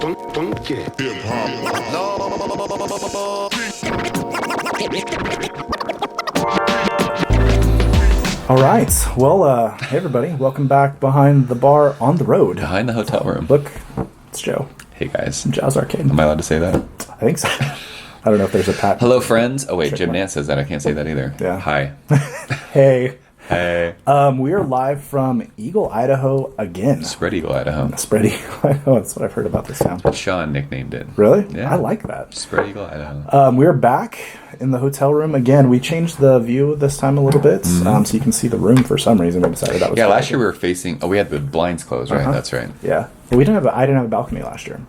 Funky. All right. Well, hey everybody. Welcome back behind the bar on the road. Behind the hotel room. Look, it's Joe. Hey guys. Jow's Arcade. Am I allowed to say that? I think so. I don't know if there's a patent. Hello friends. Oh wait, Jim Nance says that. I can't say that either. Yeah. Hi. Hey. Hey. We are live from Eagle, Idaho again. Spread Eagle, Idaho. Spread Eagle, Idaho. That's what I've heard about this town. Sean nicknamed it. Really? Yeah. I like that. Spread Eagle, Idaho. We're back in the hotel room again. We changed the view this time a little bit, so you can see the room for some reason. We decided that was last year we were facing. Oh, we had the blinds closed, right? That's right. Yeah. Well, we didn't have. I didn't have a balcony last year.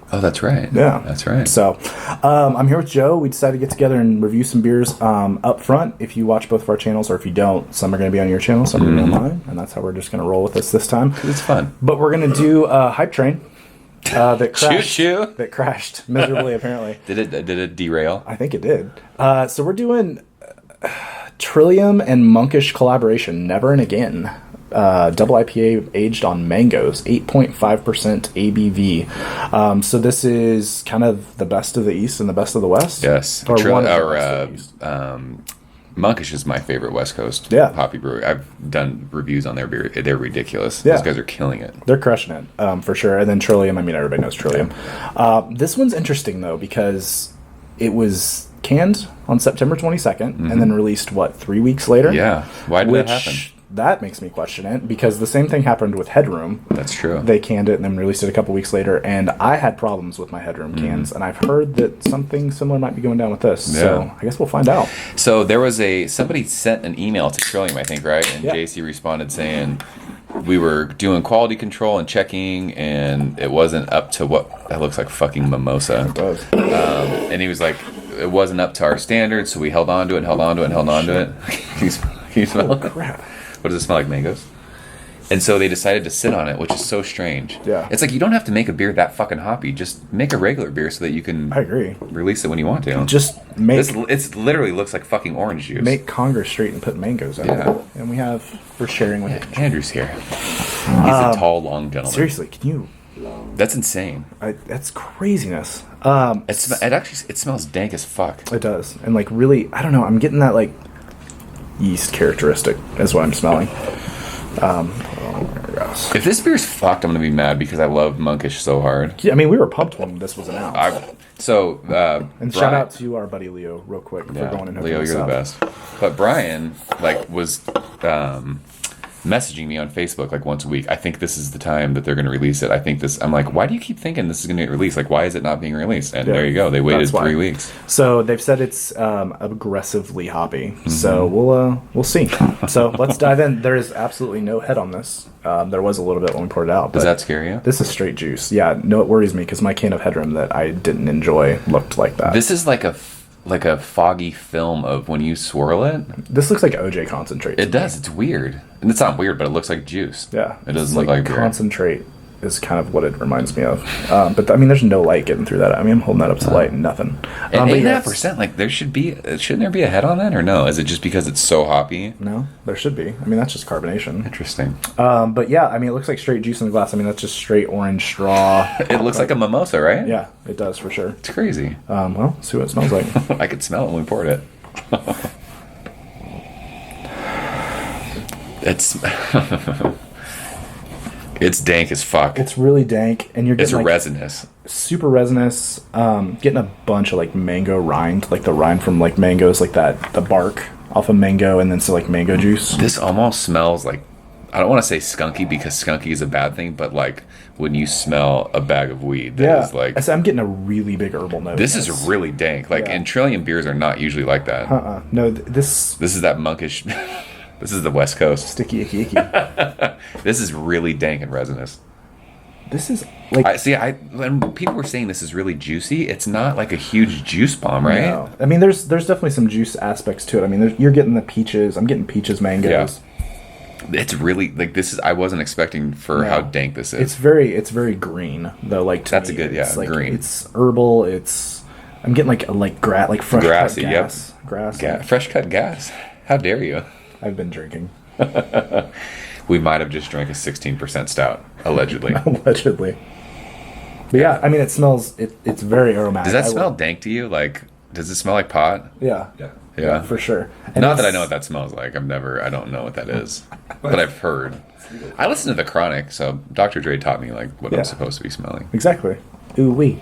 Oh, that's right. Yeah. That's right. So, I'm here with Joe. We decided to get together and review some beers up front. If you watch both of our channels, or if you don't, some are going to be on your channel, some are going to be on mine, and that's how we're just going to roll with this time. It's fun. But we're going to do Hype Train that crashed. Choo-choo. That crashed miserably, apparently. Did it derail? I think it did. So we're doing Trillium and Monkish collaboration, Never and Again. Double IPA aged on mangoes, 8.5% ABV. So this is kind of the best of the East and the best of the West. Yes. Or one of the best of the East. Monkish is my favorite West Coast hoppy brewery. I've done reviews on their beer. They're ridiculous. Yeah. Those guys are killing it. They're crushing it, for sure. And then Trillium, I mean, everybody knows Trillium. This one's interesting, though, because it was canned on September 22nd and then released, 3 weeks later? Yeah. Why did that happen? That makes me question it, because the same thing happened with Headroom. That's true. They canned it and then released it a couple weeks later, and I had problems with my Headroom cans, and I've heard that something similar might be going down with this. Yeah. So I guess we'll find out. So there was somebody sent an email to Trillium, I think, right? And Yeah. JC responded saying we were doing quality control and checking, and it wasn't up to what that looks like fucking mimosa. It does. And he was like, it wasn't up to our standards, so we held on to it, held on to it, and held on to it. Can you smell it? Crap. What does it smell like? Mangoes? And so they decided to sit on it, which is so strange. Yeah. It's like you don't have to make a beer that fucking hoppy. Just make a regular beer so that you can I agree. release it when you want to. Just make It literally looks like fucking orange juice. make Congress straight and put mangoes out. Yeah. And we have for sharing with it. Andrew's here. He's a tall, long gentleman. Seriously, can you? That's insane. That's craziness. It smells dank as fuck. It does, and like really, I don't know. I'm getting that like yeast characteristic is what I'm smelling. If this beer's fucked, I'm gonna be mad because I love Monkish so hard. Yeah, I mean, we were pumped when this was announced. And shout out to our buddy Leo, real quick, for going and hooking Leo, us you're the up. best. But Brian was messaging me on Facebook like once a week. I think this is the time that they're going to release it. I think this. I'm like, why do you keep thinking this is going to get released? Like, why is it not being released? And there you go. They waited 3 weeks. So they've said it's aggressively hoppy. So we'll see. So let's dive in. There is absolutely no head on this. There was a little bit when we poured it out. Does that scare you? This is straight juice. Yeah, no, it worries me because my can of Headroom that I didn't enjoy looked like that. This is like a foggy film of when you swirl it. This looks like OJ concentrate. It does. It's weird. And it's not weird, but it looks like juice. Yeah. It doesn't look like beer. Concentrate is kind of what it reminds me of. But I mean, there's no light getting through that. I mean, I'm holding that up to light and nothing. And 8.5%, like shouldn't there be a head on that or no? Is it just because it's so hoppy? No, there should be. I mean, that's just carbonation. Interesting. But yeah, I mean, it looks like straight juice in the glass. I mean, that's just straight orange straw. It looks like a mimosa, right? Yeah, it does for sure. It's crazy. Well, see what it smells like. I could smell it when we poured it. It's dank as fuck. It's really dank, and you're getting resinous. Super resinous. Getting a bunch of like mango rind, like the rind from like mangoes, like that, the bark off of mango, and then some like mango juice. This almost smells like, I don't want to say skunky because skunky is a bad thing, but like when you smell a bag of weed, that is like. I'm getting a really big herbal note. This is really dank. Like, and Trillium beers are not usually like that. No, this is that monkish. This is the West Coast. Sticky icky icky. This is really dank and resinous. This is like when people were saying this is really juicy, it's not like a huge juice bomb, right? No. I mean, there's definitely some juice aspects to it. I mean, you're getting the peaches. I'm getting peaches, mangoes. Yeah. It's really like this is. I wasn't expecting for how dank this is. It's very green though. Like that's a good green. It's herbal. I'm getting like fresh grassy, cut gas. Grass. Fresh cut gas. How dare you? I've been drinking. We might have just drank a 16% stout, allegedly. Allegedly. But yeah, I mean, it smells. It's very aromatic. Does that smell dank to you? Like, does it smell like pot? Yeah. Yeah, for sure. And not that I know what that smells like. I don't know what that is, but I've heard. I listen to The Chronic, so Dr. Dre taught me like what I'm supposed to be smelling. Exactly. Ooh wee.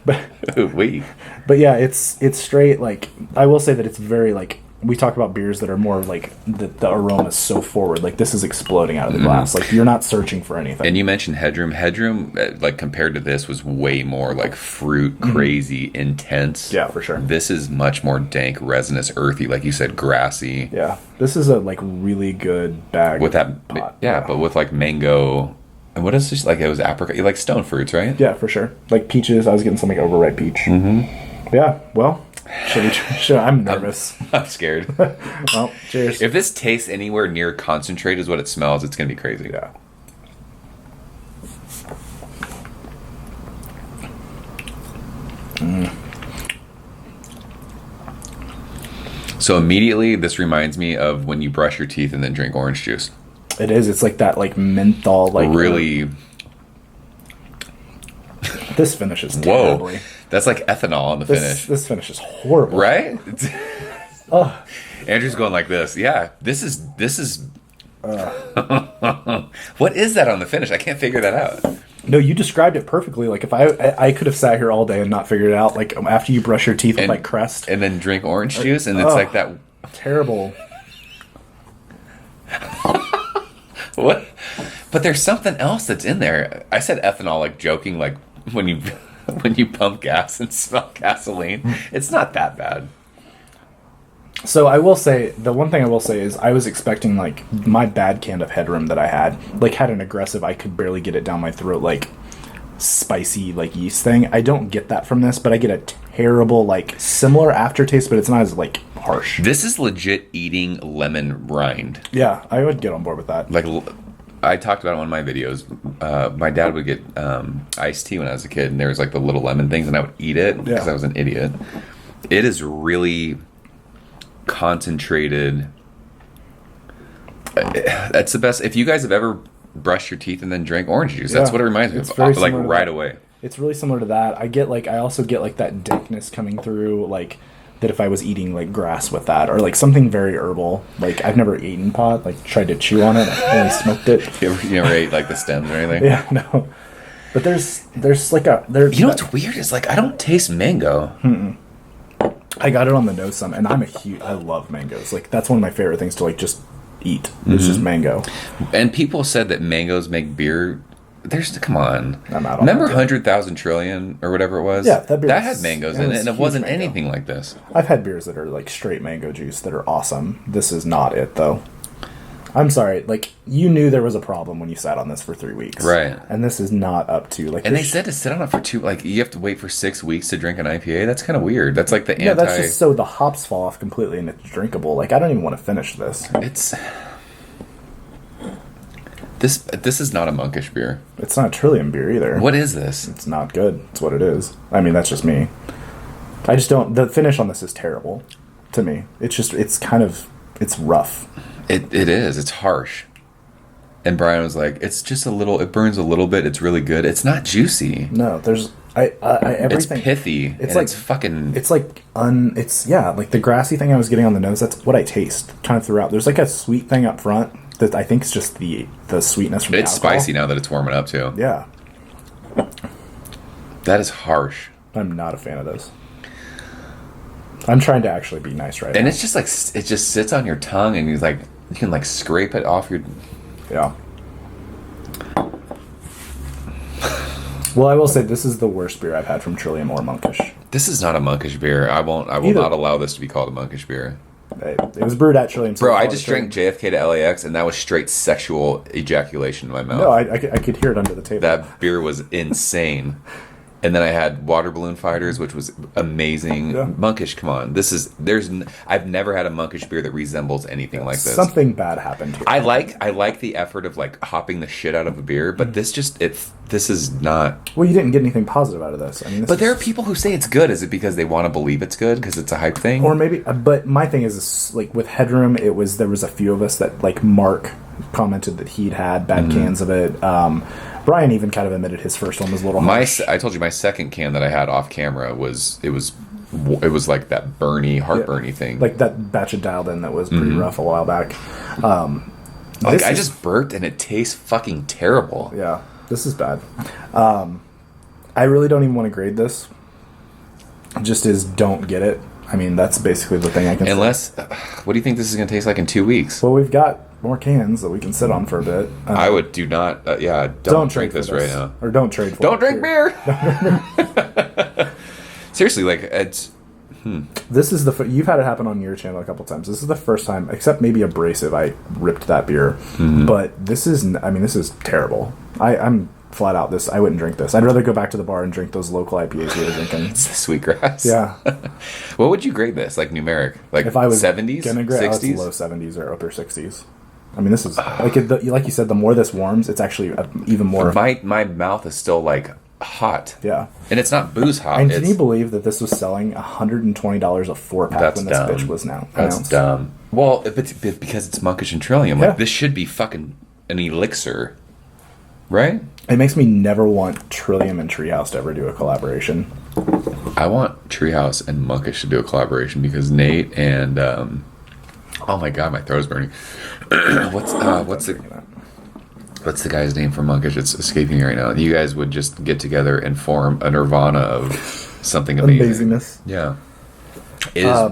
But ooh wee. But yeah, it's straight. Like, I will say that it's very like, we talk about beers that are more like the aroma is so forward. Like, this is exploding out of the glass. Like, you're not searching for anything. And you mentioned Headroom. Headroom, like, compared to this, was way more like fruit, crazy, intense. Yeah, for sure. This is much more dank, resinous, earthy, like you said, grassy. Yeah, this is a like really good bag with that pot. Yeah, but with like mango. And what is this? Like, it was apricot. You like stone fruits, right? Yeah, for sure. Like peaches. I was getting some like overripe peach. Yeah. Well. I'm nervous. I'm scared. Well, cheers. If this tastes anywhere near concentrate as what it smells, it's going to be crazy. Yeah. So immediately, this reminds me of when you brush your teeth and then drink orange juice. It is. It's like that, like menthol, like really. This finishes terribly. Whoa, that's like ethanol on the finish. This finish is horrible, right? Oh, Andrew's going like this. Yeah, this is. What is that on the finish? I can't figure that out. No, you described it perfectly. Like, if I could have sat here all day and not figured it out. Like, after you brush your teeth with like Crest and then drink orange juice, and it's like that terrible. What? But there's something else that's in there. I said ethanol, like joking, like when you pump gas and smell gasoline. It's not that bad. So I will say, the one thing I will say is I was expecting, like, my bad can of Headroom that I had an aggressive, I could barely get it down my throat, like, spicy, like, yeast thing. I don't get that from this, but I get a terrible, like, similar aftertaste, but it's not as, like, harsh. This is legit eating lemon rind. Yeah, I would get on board with that. Like, I talked about it in one of my videos. My dad would get iced tea when I was a kid, and there was, like, the little lemon things, and I would eat it because I was an idiot. It is really concentrated. That's the best. If you guys have ever brushed your teeth and then drank orange juice, that's what it reminds me of. Like right away. It's really similar to that. I also get like that dankness coming through, like that if I was eating like grass with that, or like something very herbal. Like, I've never eaten pot, like tried to chew on it, I only smoked it. You never ate like the stems or anything? Yeah, no. But there's like you know what's weird is, like, I don't taste mango. I got it on the nose some, and I love mangoes. Like, that's one of my favorite things to like just eat. It's just mango. And people said that mangoes make beer. Come on. I'm out on Remember that. 100,000 Trillion or whatever it was? Yeah, that had mangoes in it, and it wasn't anything like this. I've had beers that are like straight mango juice that are awesome. This is not it, though. I'm sorry. Like, you knew there was a problem when you sat on this for 3 weeks, right? And this is not up to like. And they said to sit on it for you have to wait for 6 weeks to drink an IPA. That's kind of weird. That's like the that's just so the hops fall off completely and it's drinkable. Like, I don't even want to finish this. This is not a monkish beer. It's not a Trillium beer either. What is this? It's not good. It's what it is. I mean, that's just me. I just don't. The finish on this is terrible to me. It's rough. It is. It's harsh. And Brian was like, "It's just a little. It burns a little bit. It's really good. It's not juicy. No, there's everything. It's pithy. It's like it's fucking. It's like like the grassy thing I was getting on the nose. That's what I taste kind of throughout. There's like a sweet thing up front that I think is just the sweetness from the alcohol. It's spicy now that it's warming up too. Yeah, that is harsh. I'm not a fan of this. I'm trying to actually be nice right now. And it's just like it just sits on your tongue, and you can like scrape it off your. Yeah. Well, I will say this is the worst beer I've had from Trillium or Monkish. This is not a monkish beer. I will not allow this to be called a monkish beer. It was brewed at Trillium. Bro, I just drank JFK to LAX, and that was straight sexual ejaculation in my mouth. No, I could hear it under the table. That beer was insane. And then I had Water Balloon Fighters, which was amazing. Yeah. Monkish, come on. I've never had a monkish beer that resembles anything like this. Something bad happened here. I like the effort of like hopping the shit out of a beer, but this is not. Well, you didn't get anything positive out of this. I mean, but there are people who say it's good. Is it because they want to believe it's good because it's a hype thing? Or maybe, but my thing is like with Headroom, there was a few of us that like Mark commented that he'd had bad cans of it. Brian even kind of admitted his first one was a little harsh. I told you my second can that I had off camera was like that heartburny thing. Like that batch of Dialed In that was pretty rough a while back. I just burped and it tastes fucking terrible. Yeah, this is bad. I really don't even want to grade this. Just as don't get it. I mean, that's basically the thing I can say. What do you think this is going to taste like in 2 weeks? Well, we've got more cans that we can sit on for a bit. I would do not, don't drink this right now. Or don't trade for Don't drink beer! Seriously, like, it's... This is you've had it happen on your channel a couple times. This is the first time, except maybe Abrasive, I ripped that beer. But this is terrible. I'm flat out I wouldn't drink this. I'd rather go back to the bar and drink those local IPAs we were drinking. It's Sweetgrass. Yeah. What would you grade this? Like numeric? Like if I was 70s? Gonna grade 60s? low 70s or upper 60s. I mean, this is like you said. The more this warms, it's actually even more. My mouth is still like hot. Yeah, and it's not booze hot. And can you believe that this was selling $120 a 4-pack when this bitch was announced? That's dumb. Well, because it's Monkish and Trillium. Like this should be fucking an elixir, right? It makes me never want Trillium and Treehouse to ever do a collaboration. I want Treehouse and Monkish to do a collaboration because Nate and oh my god, my throat's burning. What's the guy's name from Monkish? It's escaping me right now. You guys would just get together and form a nirvana of something amazing. Amazingness. Yeah.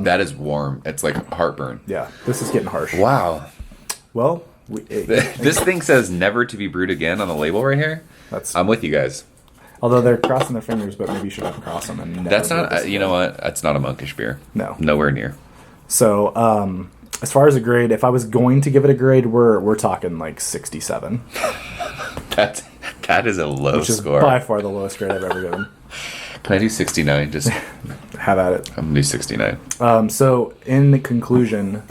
That is warm. It's like heartburn. Yeah, this is getting harsh. Wow. Well, this thing says never to be brewed again on the label right here. I'm with you guys. Although they're crossing their fingers, but maybe you should have crossed them. And that's not. You know what? That's not a Monkish beer. No, nowhere near. So, as far as a grade, if I was going to give it a grade, we're talking like 67. That is a low score. Which is by far the lowest grade I've ever given. Can I do 69? Just have at it. I'm gonna do 69. So in conclusion,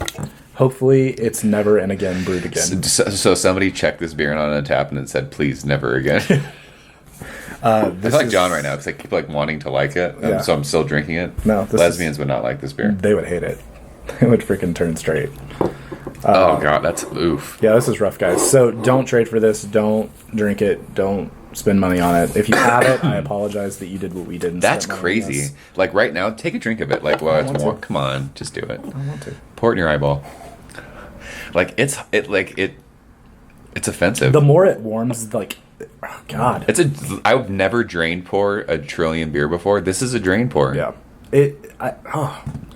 hopefully it's never and again brewed again. So somebody checked this beer on a tap and it said, "Please, never again." I feel like John right now because I keep like wanting to like it, so I'm still drinking it. No, lesbians would not like this beer. They would hate it. They would freaking turn straight. Oh god, that's oof. Yeah, this is rough, guys. So don't trade for this. Don't drink it. Don't spend money on it. If you have it, I apologize that you did what we did. That's crazy. Like right now, take a drink of it. Like, well, it's warm. Come on, just do it. I don't want to. Pour it in your eyeball. Like it's offensive. The more it warms, like, oh god. I've never drain pour a Trillium beer before. This is a drain pour. Yeah.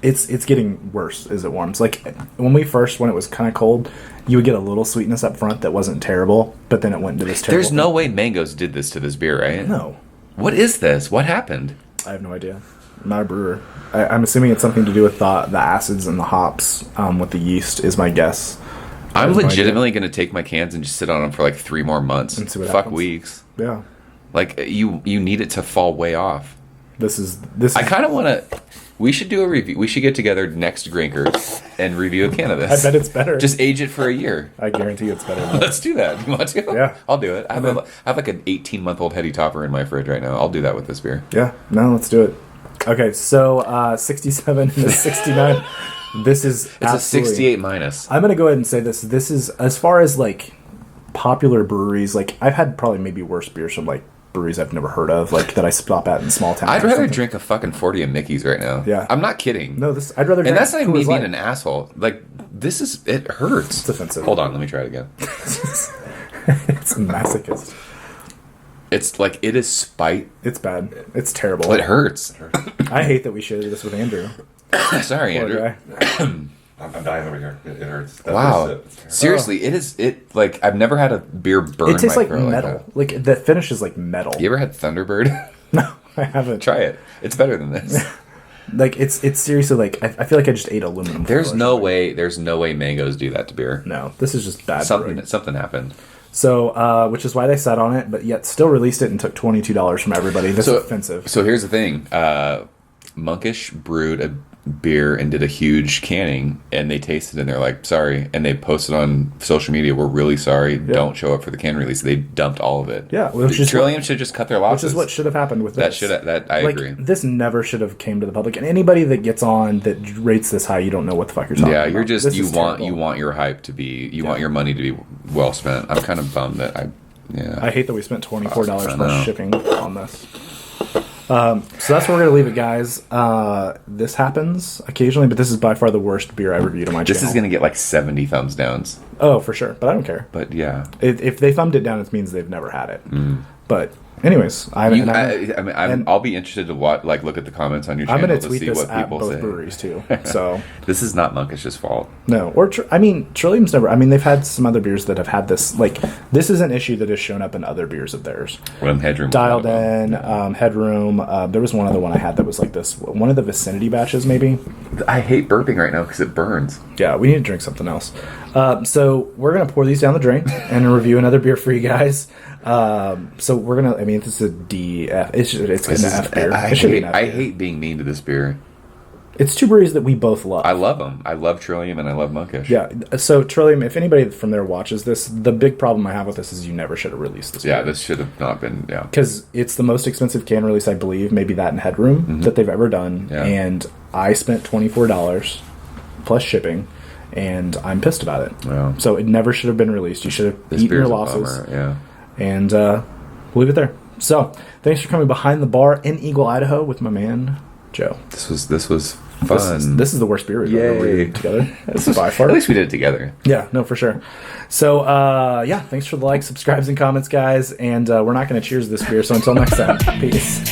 It's getting worse as it warms. Like when it was kind of cold, you would get a little sweetness up front that wasn't terrible, but then it went into this terrible. There's no way Mangoes did this to this beer, right? No. What is this? What happened? I have no idea. I'm not a brewer. I'm assuming it's something to do with the acids and the hops with the yeast is my guess. I'm legitimately going to take my cans and just sit on them for like 3 more months. And see what happens. Fuck weeks. Yeah. Like you need it to fall way off. This. I kind of want to. We should do a review. We should get together next Drinkers and review a can of this. I bet it's better. Just age it for a year. I guarantee it's better. Let's do that. You want to? Yeah. I'll do it. I have like an 18-month-old heady topper in my fridge right now. I'll do that with this beer. Yeah. No, let's do it. Okay, so 67 and 69. This is it's a 68 minus. I'm gonna go ahead and say this. This is as far as like popular breweries. Like I've had probably maybe worse beers from like breweries I've never heard of, like that I stop at in small towns. I'd rather drink a fucking 40 of Mickey's right now. Yeah, I'm not kidding. No, I'd rather. And that's not even me being an asshole. Like it hurts. It's offensive. Hold on, let me try it again. It's masochist. It's like it is spite. It's bad. It's terrible. It hurts. I hate that we shared this with Andrew. Sorry, Andrew. I'm dying over here. It hurts. Wow. Seriously, it is. It like I've never had a beer burn. It tastes my like throat metal. Like the finish is like metal. You ever had Thunderbird? No, I haven't. Try it. It's better than this. Like it's seriously like I feel like I just ate aluminum. There's no way Mangoes do that to beer. No, this is just bad. Something happened. So, which is why they sat on it, but yet still released it and took $22 from everybody. This is offensive. So here's the thing: Monkish brewed a beer and did a huge canning, and they tasted it and they're like, sorry, and they posted on social media, we're really sorry, don't show up for the can release. They dumped all of it. Yeah, Trillium should just cut their losses. Which is what should have happened with this. I agree. This never should have came to the public, and anybody that gets on that rates this high, you don't know what the fuck you're talking about. Yeah, you want your hype to be, want your money to be well spent. I'm kind of bummed that Yeah. I hate that we spent $24 I know. plus shipping on this. So that's where we're gonna leave it, guys. This happens occasionally, but this is by far the worst beer I reviewed on my channel. This is going to get like 70 thumbs downs. Oh, for sure, but I don't care. But yeah. If they thumbed it down, it means they've never had it. But anyways, I'll be interested to look at the comments on your I'm channel gonna to tweet see this what at people both say. breweries too. So This is not Monkish's fault. no, or Trillium's never. I mean, they've had some other beers that have had this. Like this is an issue that has shown up in other beers of theirs. Headroom. Dialed in, Headroom. There was one other one I had that was like this. One of the Vicinity batches, maybe. I hate burping right now because it burns. Yeah, we need to drink something else. So we're gonna pour these down the drain and review another beer for you guys. So we're gonna. I mean, this is a D F. It's an F beer. I It should be an F beer. hate being mean to this beer. It's two breweries that we both love. I love them. I love Trillium and I love Monkish. Yeah. So Trillium, if anybody from there watches this, the big problem I have with this is you never should have released this. Yeah, beer. this should have not been. Yeah. Because it's the most expensive can release, I believe, maybe that in Headroom that they've ever done. Yeah. And I spent $24 plus shipping, and I'm pissed about it. Wow. So it never should have been released. You should have This eaten your beer's a losses. bummer, yeah. And we'll leave it there. So thanks for coming behind the bar in Eagle, Idaho with my man, Joe. This was fun. This is the worst beer we've ever Yay. reviewed together. This is by far. At least we did it together. Yeah, no, for sure. So, yeah, thanks for the likes, subscribes, and comments, guys. And we're not going to cheers this beer, so until next time, peace.